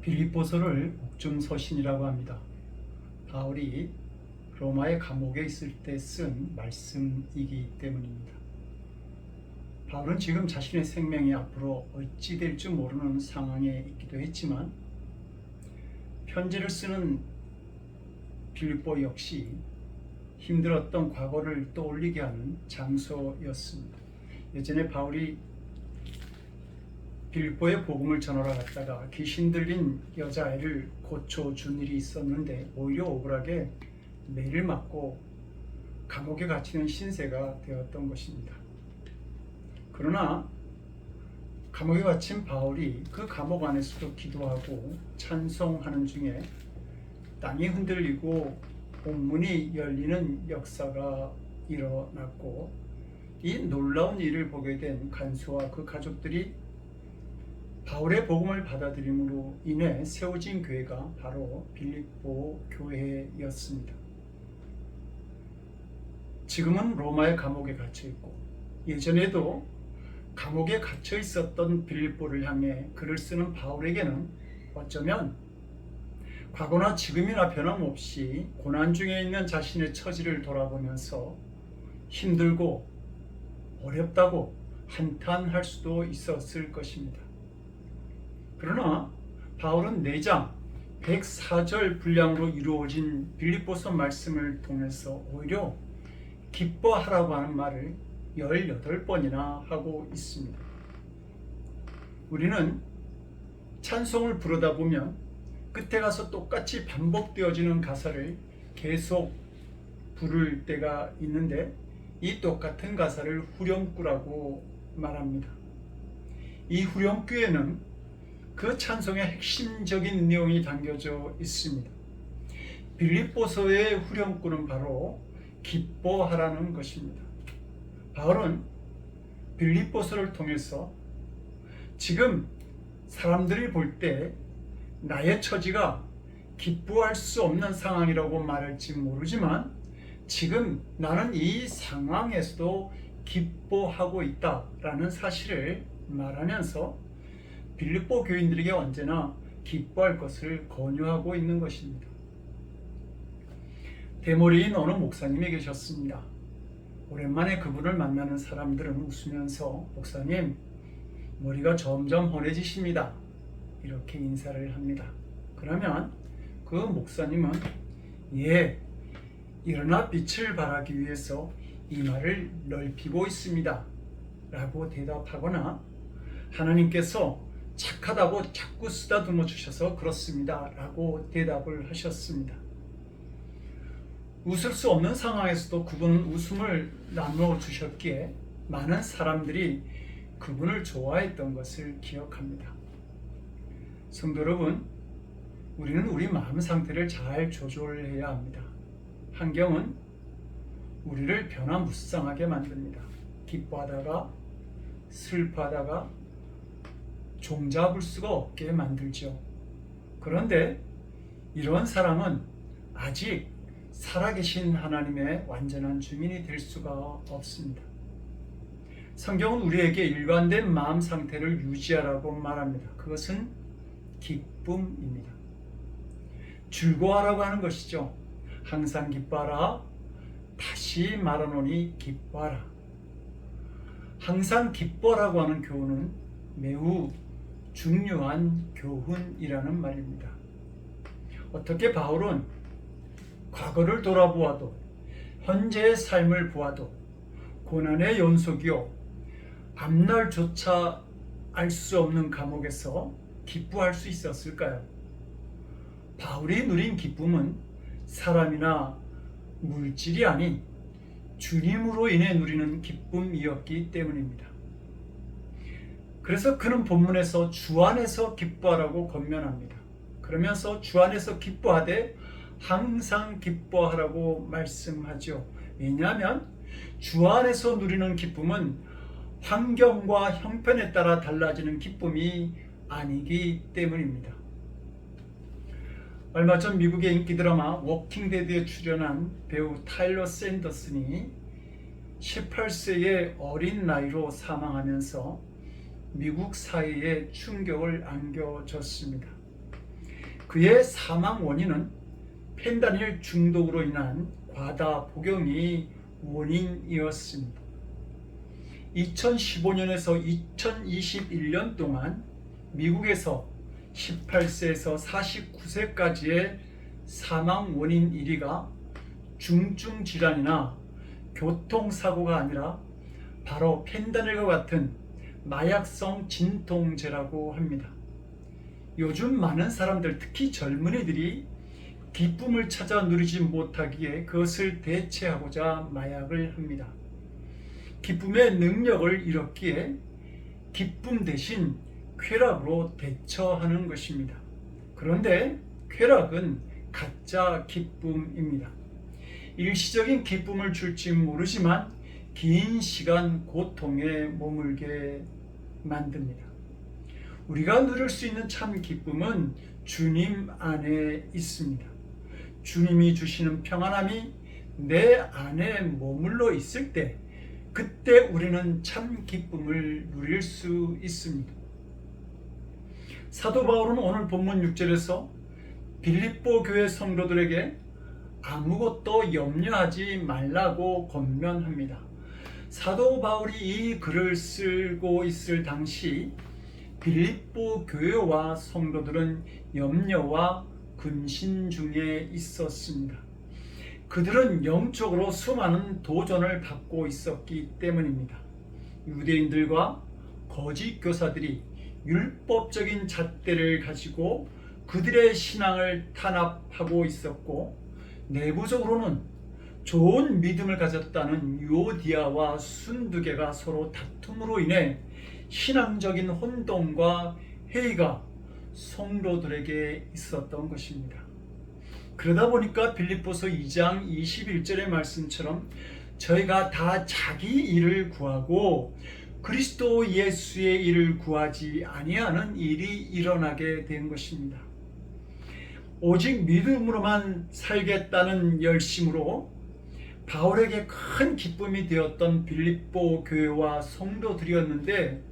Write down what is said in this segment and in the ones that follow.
빌립보서를 옥중서신이라고 합니다. 바울이 로마의 감옥에 있을 때 쓴 말씀이기 때문입니다. 바울은 지금 자신의 생명이 앞으로 어찌 될지 모르는 상황에 있기도 했지만 편지를 쓰는 빌립보 역시 힘들었던 과거를 떠올리게 하는 장소였습니다. 예전에 바울이 빌립보에 복음을 전하러 갔다가 귀신 들린 여자아이를 고쳐준 일이 있었는데 오히려 억울하게 매를 맞고 감옥에 갇히는 신세가 되었던 것입니다. 그러나 감옥에 갇힌 바울이 그 감옥 안에서도 기도하고 찬송하는 중에 땅이 흔들리고 옥문이 열리는 역사가 일어났고 이 놀라운 일을 보게 된 간수와 그 가족들이 바울의 복음을 받아들임으로 인해 세워진 교회가 바로 빌립보 교회였습니다. 지금은 로마의 감옥에 갇혀 있고 예전에도 감옥에 갇혀 있었던 빌립보를 향해 글을 쓰는 바울에게는 어쩌면 과거나 지금이나 변함없이 고난 중에 있는 자신의 처지를 돌아보면서 힘들고 어렵다고 한탄할 수도 있었을 것입니다. 그러나 바울은 4장 104절 분량으로 이루어진 빌립보서 말씀을 통해서 오히려 기뻐하라고 하는 말을 18번이나 하고 있습니다. 우리는 찬송을 부르다 보면 끝에 가서 똑같이 반복되어지는 가사를 계속 부를 때가 있는데 이 똑같은 가사를 후렴구라고 말합니다. 이 후렴구에는 그 찬송의 핵심적인 내용이 담겨져 있습니다. 빌립보서의 후렴구는 바로 기뻐하라는 것입니다. 바울은 빌립보서를 통해서 지금 사람들이 볼 때 나의 처지가 기뻐할 수 없는 상황이라고 말할지 모르지만 지금 나는 이 상황에서도 기뻐하고 있다라는 사실을 말하면서 빌립보 교인들에게 언제나 기뻐할 것을 권유하고 있는 것입니다. 대머리인 어느 목사님이 계셨습니다. 오랜만에 그분을 만나는 사람들은 웃으면서 목사님, 머리가 점점 헌해지십니다. 이렇게 인사를 합니다. 그러면 그 목사님은 예, 일어나 빛을 발하기 위해서 이마를 넓히고 있습니다. 라고 대답하거나 하나님께서 착하다고 자꾸 쓰다듬어 주셔서 그렇습니다. 라고 대답을 하셨습니다. 웃을 수 없는 상황에서도 그분은 웃음을 나누어 주셨기에 많은 사람들이 그분을 좋아했던 것을 기억합니다. 성도 여러분, 우리는 우리 마음 상태를 잘 조절해야 합니다. 환경은 우리를 변화무쌍하게 만듭니다. 기뻐하다가 슬퍼하다가 종잡을 수가 없게 만들죠. 그런데 이런 사람은 아직 살아계신 하나님의 완전한 주민이 될 수가 없습니다. 성경은 우리에게 일관된 마음 상태를 유지하라고 말합니다. 그것은 기쁨입니다. 즐거워하라고 하는 것이죠. 항상 기뻐하라. 다시 말하노니 기뻐하라. 항상 기뻐라고 하는 교훈은 매우 중요한 교훈이라는 말입니다. 어떻게 바울은 과거를 돌아보아도 현재의 삶을 보아도 고난의 연속이요 앞날조차 알 수 없는 감옥에서 기뻐할 수 있었을까요? 바울이 누린 기쁨은 사람이나 물질이 아닌 주님으로 인해 누리는 기쁨이었기 때문입니다. 그래서 그는 본문에서 주 안에서 기뻐하라고 권면합니다. 그러면서 주 안에서 기뻐하되 항상 기뻐하라고 말씀하죠. 왜냐하면 주 안에서 누리는 기쁨은 환경과 형편에 따라 달라지는 기쁨이 아니기 때문입니다. 얼마 전 미국의 인기 드라마 워킹데드에 출연한 배우 타일러 샌더슨이 18세의 어린 나이로 사망하면서 미국 사회에 충격을 안겨줬습니다. 그의 사망 원인은 펜다닐 중독으로 인한 과다 복용이 원인이었습니다. 2015년에서 2021년 동안 미국에서 18세에서 49세까지의 사망 원인 1위가 중증 질환이나 교통사고가 아니라 바로 펜다닐과 같은 마약성 진통제라고 합니다. 요즘 많은 사람들, 특히 젊은이들이 기쁨을 찾아 누리지 못하기에 그것을 대체하고자 마약을 합니다. 기쁨의 능력을 잃었기에 기쁨 대신 쾌락으로 대처하는 것입니다. 그런데 쾌락은 가짜 기쁨입니다. 일시적인 기쁨을 줄지 모르지만 긴 시간 고통에 머물게 만듭니다. 우리가 누릴 수 있는 참 기쁨은 주님 안에 있습니다. 주님이 주시는 평안함이 내 안에 머물러 있을 때, 그때 우리는 참 기쁨을 누릴 수 있습니다. 사도 바울은 오늘 본문 6절에서 빌립보 교회 성도들에게 아무것도 염려하지 말라고 권면합니다. 사도 바울이 이 글을 쓰고 있을 당시 빌립보 교회와 성도들은 염려와 근심 중에 있었습니다. 그들은 영적으로 수많은 도전을 받고 있었기 때문입니다. 유대인들과 거짓 교사들이 율법적인 잣대를 가지고 그들의 신앙을 탄압하고 있었고, 내부적으로는 좋은 믿음을 가졌다는 유오디아와 순두개가 서로 다툼으로 인해 신앙적인 혼동과 회의가 성도들에게 있었던 것입니다. 그러다 보니까 빌립보서 2장 21절의 말씀처럼 저희가 다 자기 일을 구하고 그리스도 예수의 일을 구하지 아니하는 일이 일어나게 된 것입니다. 오직 믿음으로만 살겠다는 열심으로 바울에게 큰 기쁨이 되었던 빌립보 교회와 성도들이었는데,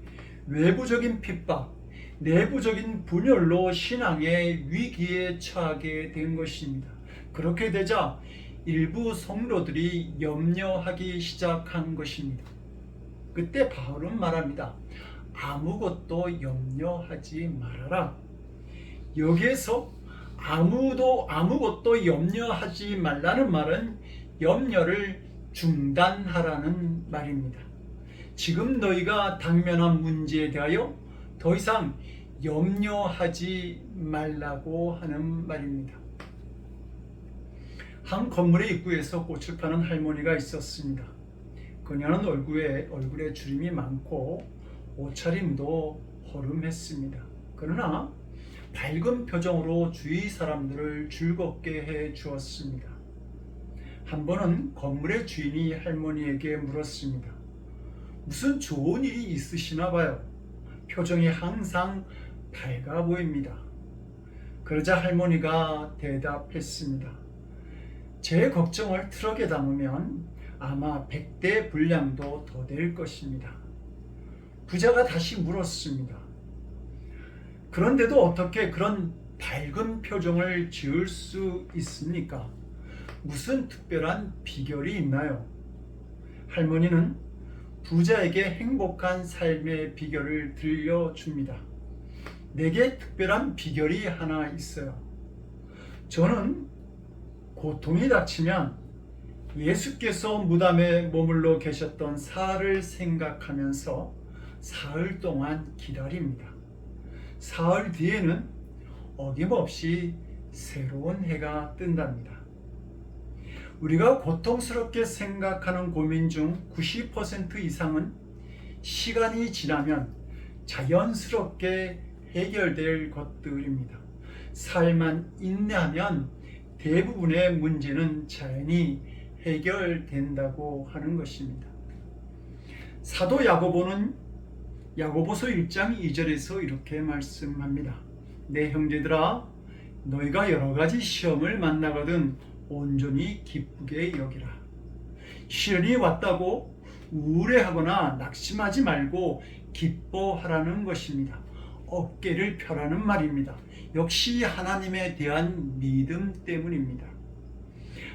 외부적인 핍박, 내부적인 분열로 신앙의 위기에 처하게 된 것입니다. 그렇게 되자 일부 성도들이 염려하기 시작한 것입니다. 그때 바울은 말합니다. 아무것도 염려하지 말아라. 여기에서 아무것도 염려하지 말라는 말은 염려를 중단하라는 말입니다. 지금 너희가 당면한 문제에 대하여 더 이상 염려하지 말라고 하는 말입니다. 한 건물의 입구에서 꽃을 파는 할머니가 있었습니다. 그녀는 얼굴에 주름이 많고 옷차림도 허름했습니다. 그러나 밝은 표정으로 주위 사람들을 즐겁게 해 주었습니다. 한 번은 건물의 주인이 할머니에게 물었습니다. 무슨 좋은 일이 있으시나 봐요. 표정이 항상 밝아 보입니다. 그러자 할머니가 대답했습니다. 제 걱정을 트럭에 담으면 아마 100대 분량도 더 될 것입니다. 부자가 다시 물었습니다. 그런데도 어떻게 그런 밝은 표정을 지을 수 있습니까? 무슨 특별한 비결이 있나요? 할머니는 부자에게 행복한 삶의 비결을 들려줍니다. 내게 특별한 비결이 하나 있어요. 저는 고통이 닥치면 예수께서 무덤에 머물러 계셨던 사흘을 생각하면서 사흘 동안 기다립니다. 사흘 뒤에는 어김없이 새로운 해가 뜬답니다. 우리가 고통스럽게 생각하는 고민 중 90% 이상은 시간이 지나면 자연스럽게 해결될 것들입니다. 살만 인내하면 대부분의 문제는 자연히 해결된다고 하는 것입니다. 사도 야고보는 야고보서 1장 2절에서 이렇게 말씀합니다. 내 형제들아, 너희가 여러 가지 시험을 만나거든 온전히 기쁘게 여기라. 시련이 왔다고 우울해하거나 낙심하지 말고 기뻐하라는 것입니다. 어깨를 펴라는 말입니다. 역시 하나님에 대한 믿음 때문입니다.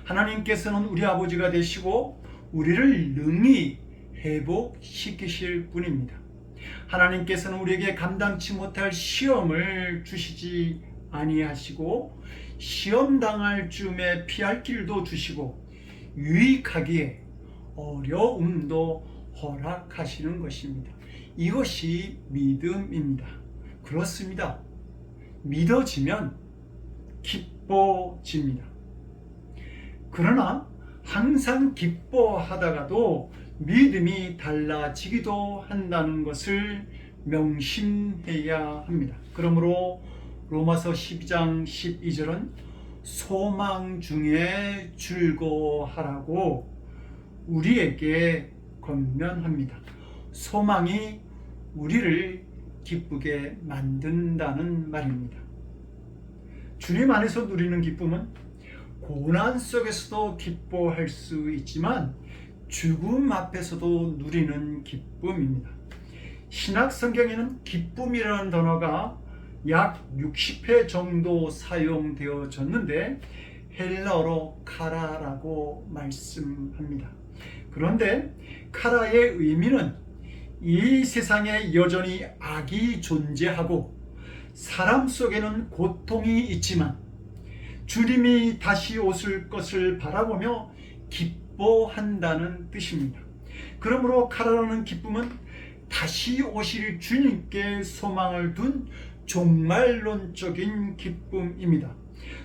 하나님께서는 우리 아버지가 되시고 우리를 능히 회복시키실 분입니다. 하나님께서는 우리에게 감당치 못할 시험을 주시지 아니하시고 시험 당할 즈음에 피할 길도 주시고 유익하기에 어려움도 허락하시는 것입니다. 이것이 믿음입니다. 그렇습니다. 믿어지면 기뻐집니다. 그러나 항상 기뻐하다가도 믿음이 달라지기도 한다는 것을 명심해야 합니다. 그러므로 로마서 12장 12절은 소망 중에 즐거워하라고 우리에게 권면합니다. 소망이 우리를 기쁘게 만든다는 말입니다. 주님 안에서 누리는 기쁨은 고난 속에서도 기뻐할 수 있지만 죽음 앞에서도 누리는 기쁨입니다. 신약 성경에는 기쁨이라는 단어가 약 60회 정도 사용되어졌는데 헬라어로 카라라고 말씀합니다. 그런데 카라의 의미는 이 세상에 여전히 악이 존재하고 사람 속에는 고통이 있지만 주님이 다시 오실 것을 바라보며 기뻐한다는 뜻입니다. 그러므로 카라라는 기쁨은 다시 오실 주님께 소망을 둔 종말론적인 기쁨입니다.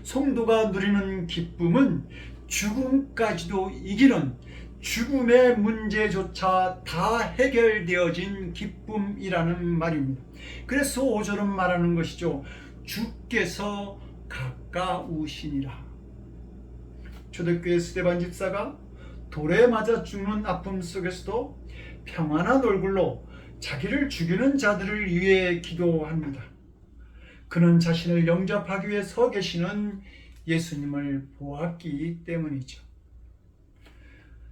성도가 누리는 기쁨은 죽음까지도 이기는 죽음의 문제조차 다 해결되어진 기쁨이라는 말입니다. 그래서 5절은 말하는 것이죠. 주께서 가까우시니라. 초대교회 스데반 집사가 돌에 맞아 죽는 아픔 속에서도 평안한 얼굴로 자기를 죽이는 자들을 위해 기도합니다. 그는 자신을 영접하기 위해 서 계시는 예수님을 보았기 때문이죠.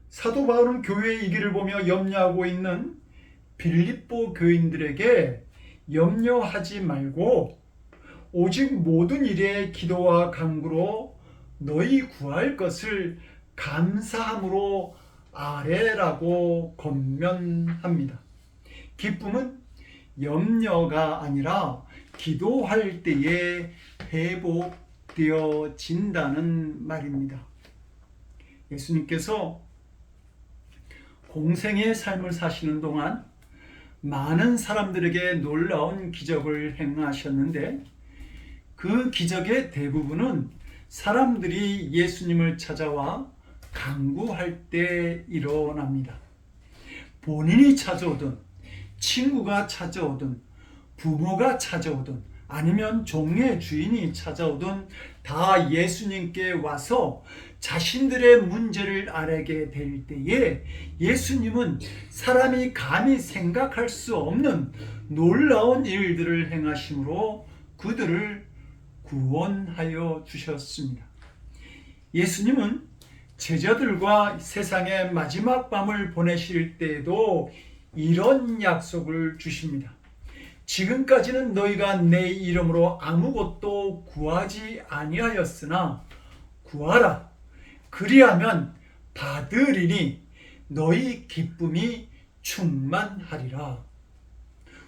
사도 바울은 교회의 이기를 보며 염려하고 있는 빌립보 교인들에게 염려하지 말고 오직 모든 일에 기도와 간구로 너희 구할 것을 감사함으로 아뢰라고 권면합니다. 기쁨은 염려가 아니라 기도할 때에 회복되어진다는 말입니다. 예수님께서 공생의 삶을 사시는 동안 많은 사람들에게 놀라운 기적을 행하셨는데 그 기적의 대부분은 사람들이 예수님을 찾아와 간구할 때 일어납니다. 본인이 찾아오든 친구가 찾아오든 부모가 찾아오든 아니면 종의 주인이 찾아오든 다 예수님께 와서 자신들의 문제를 아뢰게 될 때에 예수님은 사람이 감히 생각할 수 없는 놀라운 일들을 행하심으로 그들을 구원하여 주셨습니다. 예수님은 제자들과 세상의 마지막 밤을 보내실 때에도 이런 약속을 주십니다. 지금까지는 너희가 내 이름으로 아무것도 구하지 아니하였으나 구하라. 그리하면 받으리니 너희 기쁨이 충만하리라.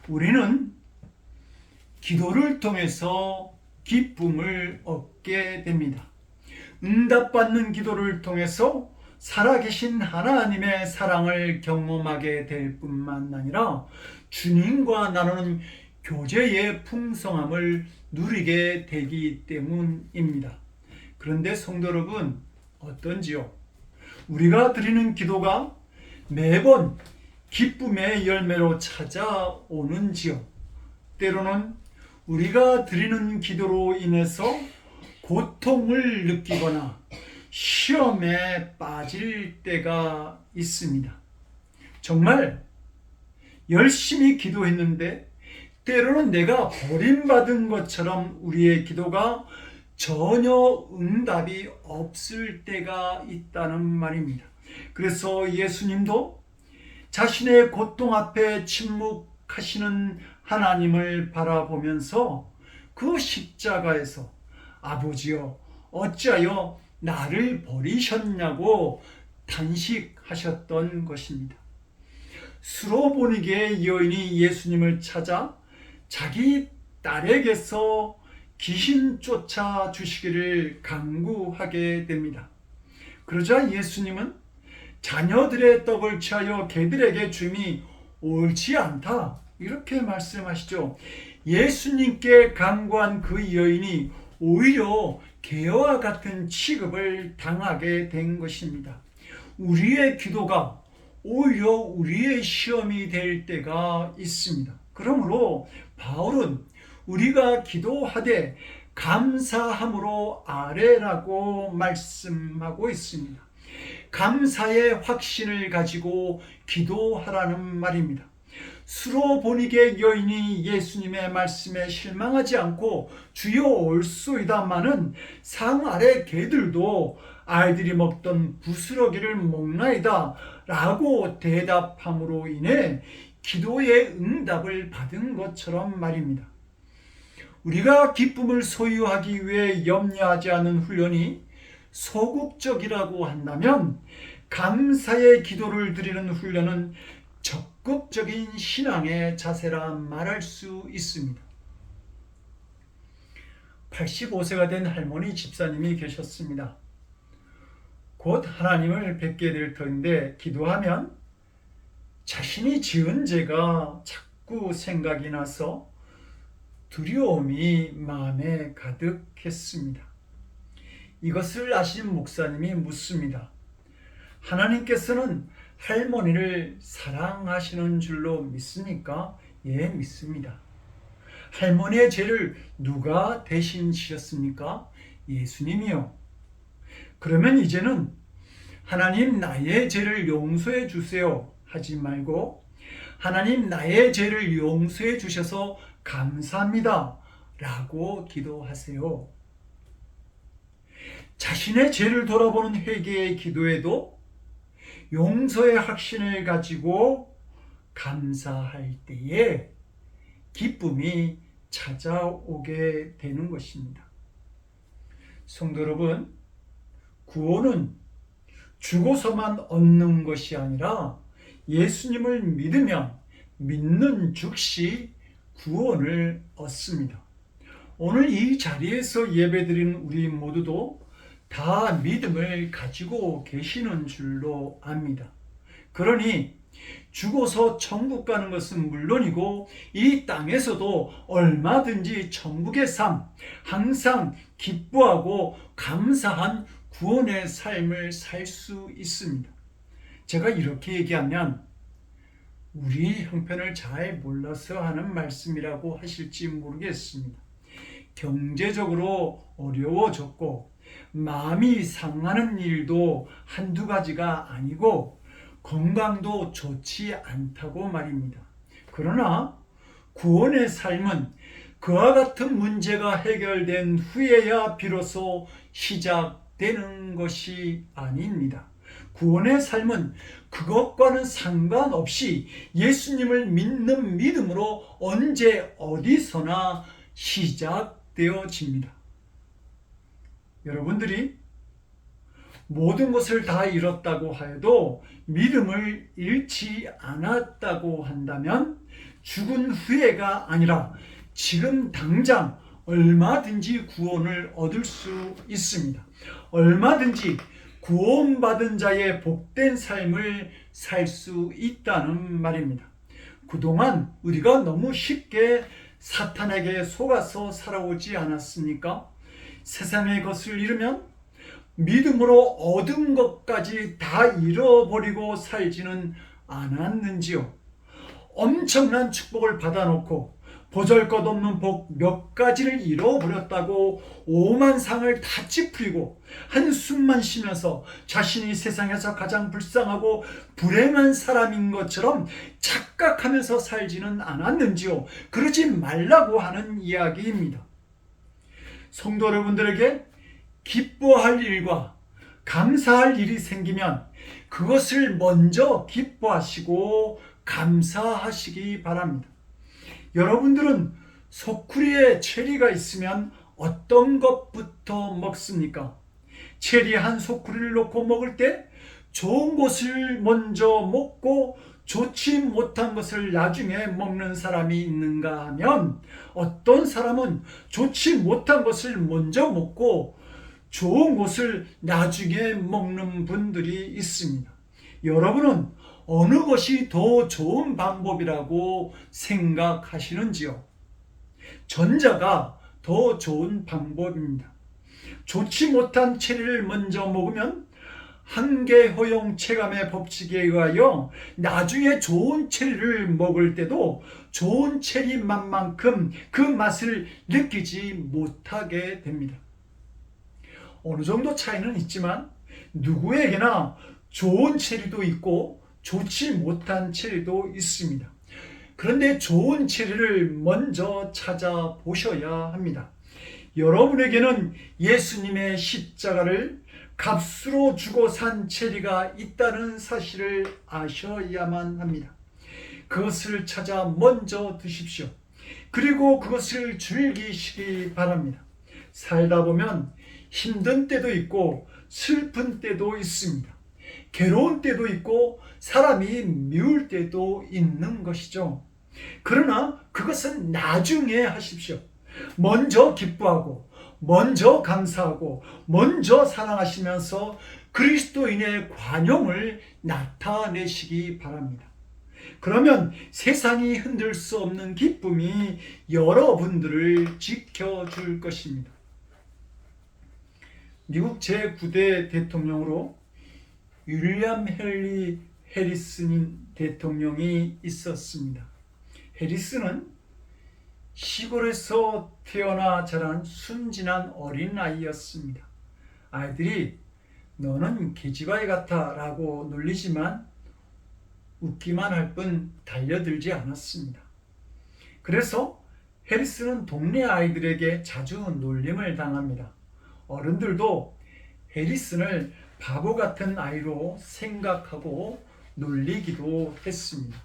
우리는 기도를 통해서 기쁨을 얻게 됩니다. 응답받는 기도를 통해서 살아계신 하나님의 사랑을 경험하게 될 뿐만 아니라 주님과 나누는 교제의 풍성함을 누리게 되기 때문입니다. 그런데 성도 여러분, 어떤지요? 우리가 드리는 기도가 매번 기쁨의 열매로 찾아오는지요? 때로는 우리가 드리는 기도로 인해서 고통을 느끼거나 시험에 빠질 때가 있습니다. 정말 열심히 기도했는데 때로는 내가 버림받은 것처럼 우리의 기도가 전혀 응답이 없을 때가 있다는 말입니다. 그래서 예수님도 자신의 고통 앞에 침묵하시는 하나님을 바라보면서 그 십자가에서 아버지여 어찌하여 나를 버리셨냐고 탄식하셨던 것입니다. 수로보니게의 여인이 예수님을 찾아 자기 딸에게서 귀신 쫓아 주시기를 간구하게 됩니다. 그러자 예수님은 자녀들의 떡을 취하여 개들에게 줌이 옳지 않다, 이렇게 말씀하시죠. 예수님께 간구한 그 여인이 오히려 개와 같은 취급을 당하게 된 것입니다. 우리의 기도가 오히려 우리의 시험이 될 때가 있습니다. 그러므로 바울은 우리가 기도하되 감사함으로 아뢰라고 말씀하고 있습니다. 감사의 확신을 가지고 기도하라는 말입니다. 수로보니게 여인이 예수님의 말씀에 실망하지 않고 주여 올소이다마는 상 아래 개들도 아이들이 먹던 부스러기를 먹나이다 라고 대답함으로 인해 기도의 응답을 받은 것처럼 말입니다. 우리가 기쁨을 소유하기 위해 염려하지 않은 훈련이 소극적이라고 한다면 감사의 기도를 드리는 훈련은 적극적인 신앙의 자세라 말할 수 있습니다. 85세가 된 할머니 집사님이 계셨습니다. 곧 하나님을 뵙게 될 터인데 기도하면 자신이 지은 죄가 자꾸 생각이 나서 두려움이 마음에 가득했습니다. 이것을 아신 목사님이 묻습니다. 하나님께서는 할머니를 사랑하시는 줄로 믿습니까? 예, 믿습니다. 할머니의 죄를 누가 대신 지셨습니까? 예수님이요. 그러면 이제는 하나님 나의 죄를 용서해 주세요 하지 말고 하나님 나의 죄를 용서해 주셔서 감사합니다 라고 기도하세요. 자신의 죄를 돌아보는 회개의 기도에도 용서의 확신을 가지고 감사할 때에 기쁨이 찾아오게 되는 것입니다. 성도 여러분, 구원은 죽어서만 얻는 것이 아니라 예수님을 믿으면 믿는 즉시 구원을 얻습니다. 오늘 이 자리에서 예배드리는 우리 모두도 다 믿음을 가지고 계시는 줄로 압니다. 그러니 죽어서 천국 가는 것은 물론이고 이 땅에서도 얼마든지 천국의 삶, 항상 기뻐하고 감사한 구원의 삶을 살 수 있습니다. 제가 이렇게 얘기하면 우리 형편을 잘 몰라서 하는 말씀이라고 하실지 모르겠습니다. 경제적으로 어려워졌고 마음이 상하는 일도 한두 가지가 아니고 건강도 좋지 않다고 말입니다. 그러나 구원의 삶은 그와 같은 문제가 해결된 후에야 비로소 시작되는 것이 아닙니다. 구원의 삶은 그것과는 상관없이 예수님을 믿는 믿음으로 언제 어디서나 시작되어집니다. 여러분들이 모든 것을 다 잃었다고 하여도 믿음을 잃지 않았다고 한다면 죽은 후에가 아니라 지금 당장 얼마든지 구원을 얻을 수 있습니다. 얼마든지 구원받은 자의 복된 삶을 살 수 있다는 말입니다. 그동안 우리가 너무 쉽게 사탄에게 속아서 살아오지 않았습니까? 세상의 것을 잃으면 믿음으로 얻은 것까지 다 잃어버리고 살지는 않았는지요? 엄청난 축복을 받아놓고 보잘것없는 복 몇 가지를 잃어버렸다고 오만상을 다 찌푸리고 한숨만 쉬면서 자신이 세상에서 가장 불쌍하고 불행한 사람인 것처럼 착각하면서 살지는 않았는지요? 그러지 말라고 하는 이야기입니다. 성도 여러분들에게 기뻐할 일과 감사할 일이 생기면 그것을 먼저 기뻐하시고 감사하시기 바랍니다. 여러분들은 소쿠리에 체리가 있으면 어떤 것부터 먹습니까? 체리 한 소쿠리를 놓고 먹을 때 좋은 것을 먼저 먹고 좋지 못한 것을 나중에 먹는 사람이 있는가 하면, 어떤 사람은 좋지 못한 것을 먼저 먹고 좋은 것을 나중에 먹는 분들이 있습니다. 여러분은 어느 것이 더 좋은 방법이라고 생각하시는지요? 전자가 더 좋은 방법입니다. 좋지 못한 체리를 먼저 먹으면 한계 허용 체감의 법칙에 의하여 나중에 좋은 체리를 먹을 때도 좋은 체리 맛만큼 그 맛을 느끼지 못하게 됩니다. 어느 정도 차이는 있지만 누구에게나 좋은 체리도 있고 좋지 못한 체리도 있습니다. 그런데 좋은 체리를 먼저 찾아보셔야 합니다. 여러분에게는 예수님의 십자가를 값으로 주고 산 체리가 있다는 사실을 아셔야만 합니다. 그것을 찾아 먼저 드십시오. 그리고 그것을 즐기시기 바랍니다. 살다 보면 힘든 때도 있고 슬픈 때도 있습니다. 괴로운 때도 있고 사람이 미울 때도 있는 것이죠. 그러나 그것은 나중에 하십시오. 먼저 기뻐하고 먼저 감사하고 먼저 사랑하시면서 그리스도인의 관용을 나타내시기 바랍니다. 그러면 세상이 흔들 수 없는 기쁨이 여러분들을 지켜줄 것입니다. 미국 제9대 대통령으로 윌리엄 헨리 해리슨 대통령이 있었습니다. 해리슨은 시골에서 태어나 자란 순진한 어린아이였습니다. 아이들이 너는 계집아이 같아 라고 놀리지만 웃기만 할 뿐 달려들지 않았습니다. 그래서 해리슨은 동네 아이들에게 자주 놀림을 당합니다. 어른들도 해리슨을 바보 같은 아이로 생각하고 놀리기도 했습니다.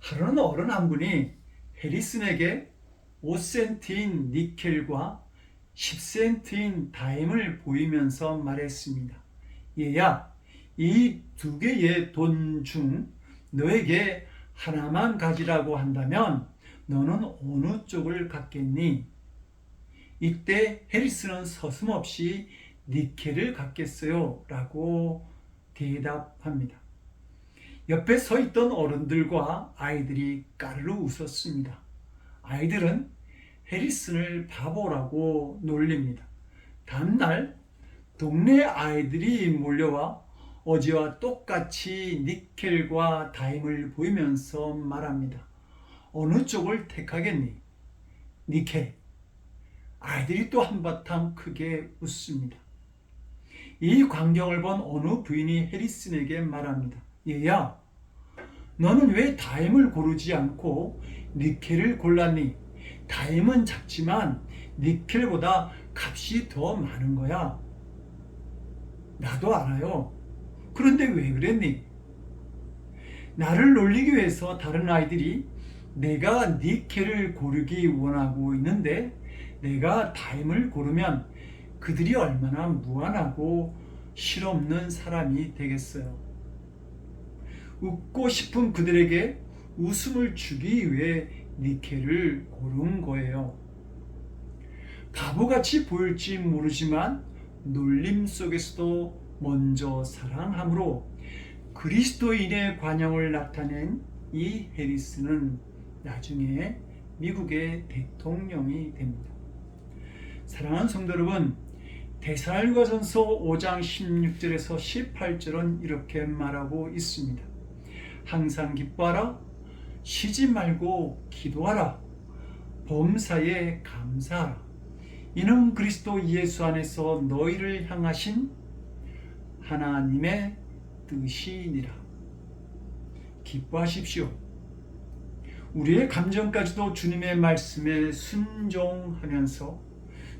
하루는 어른 한 분이 해리슨에게 5센트인 니켈과 10센트인 다임을 보이면서 말했습니다. 얘야, 이 두 개의 돈 중 너에게 하나만 가지라고 한다면 너는 어느 쪽을 갖겠니? 이때 해리슨은 서슴없이 니켈을 갖겠어요 라고 대답합니다. 옆에 서 있던 어른들과 아이들이 까르르 웃었습니다. 아이들은 해리슨을 바보라고 놀립니다. 다음날 동네 아이들이 몰려와 어제와 똑같이 니켈과 다임을 보이면서 말합니다. 어느 쪽을 택하겠니? 니켈. 아이들이 또 한바탕 크게 웃습니다. 이 광경을 본 어느 부인이 해리슨에게 말합니다. 얘야, 너는 왜 다임을 고르지 않고 니켈을 골랐니? 다임은 작지만 니켈보다 값이 더 많은 거야. 나도 알아요. 그런데 왜 그랬니? 나를 놀리기 위해서 다른 아이들이 내가 니켈을 고르기 원하고 있는데 내가 다임을 고르면 그들이 얼마나 무안하고 실없는 사람이 되겠어요. 웃고 싶은 그들에게 웃음을 주기 위해 니켈을 고른 거예요. 바보같이 보일지 모르지만 놀림 속에서도 먼저 사랑함으로 그리스도인의 관용을 나타낸 이 해리슨은 나중에 미국의 대통령이 됩니다. 사랑하는 성도 여러분, 데살로니가전서 5장 16절에서 18절은 이렇게 말하고 있습니다. 항상 기뻐하라, 쉬지 말고 기도하라, 범사에 감사하라. 이는 그리스도 예수 안에서 너희를 향하신 하나님의 뜻이니라. 기뻐하십시오. 우리의 감정까지도 주님의 말씀에 순종하면서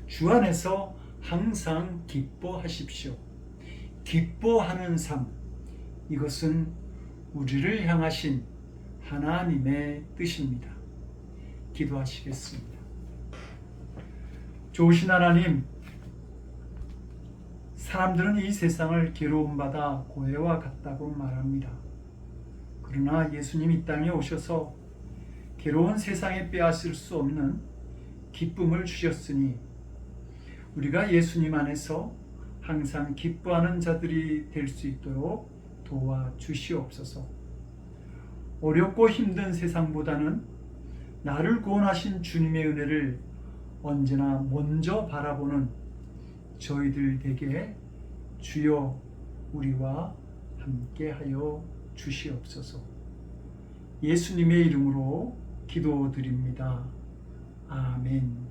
주 안에서 항상 기뻐하십시오. 기뻐하는 삶, 이것은 우리를 향하신 하나님의 뜻입니다. 기도하시겠습니다. 좋으신 하나님, 사람들은 이 세상을 괴로움받아 고해와 같다고 말합니다. 그러나 예수님 이 땅에 오셔서 괴로운 세상에 빼앗을 수 없는 기쁨을 주셨으니 우리가 예수님 안에서 항상 기뻐하는 자들이 될 수 있도록 도와주시옵소서. 어렵고 힘든 세상보다는 나를 구원하신 주님의 은혜를 언제나 먼저 바라보는 저희들 에게 주여 우리와 함께하여 주시옵소서. 예수님의 이름으로 기도드립니다. 아멘.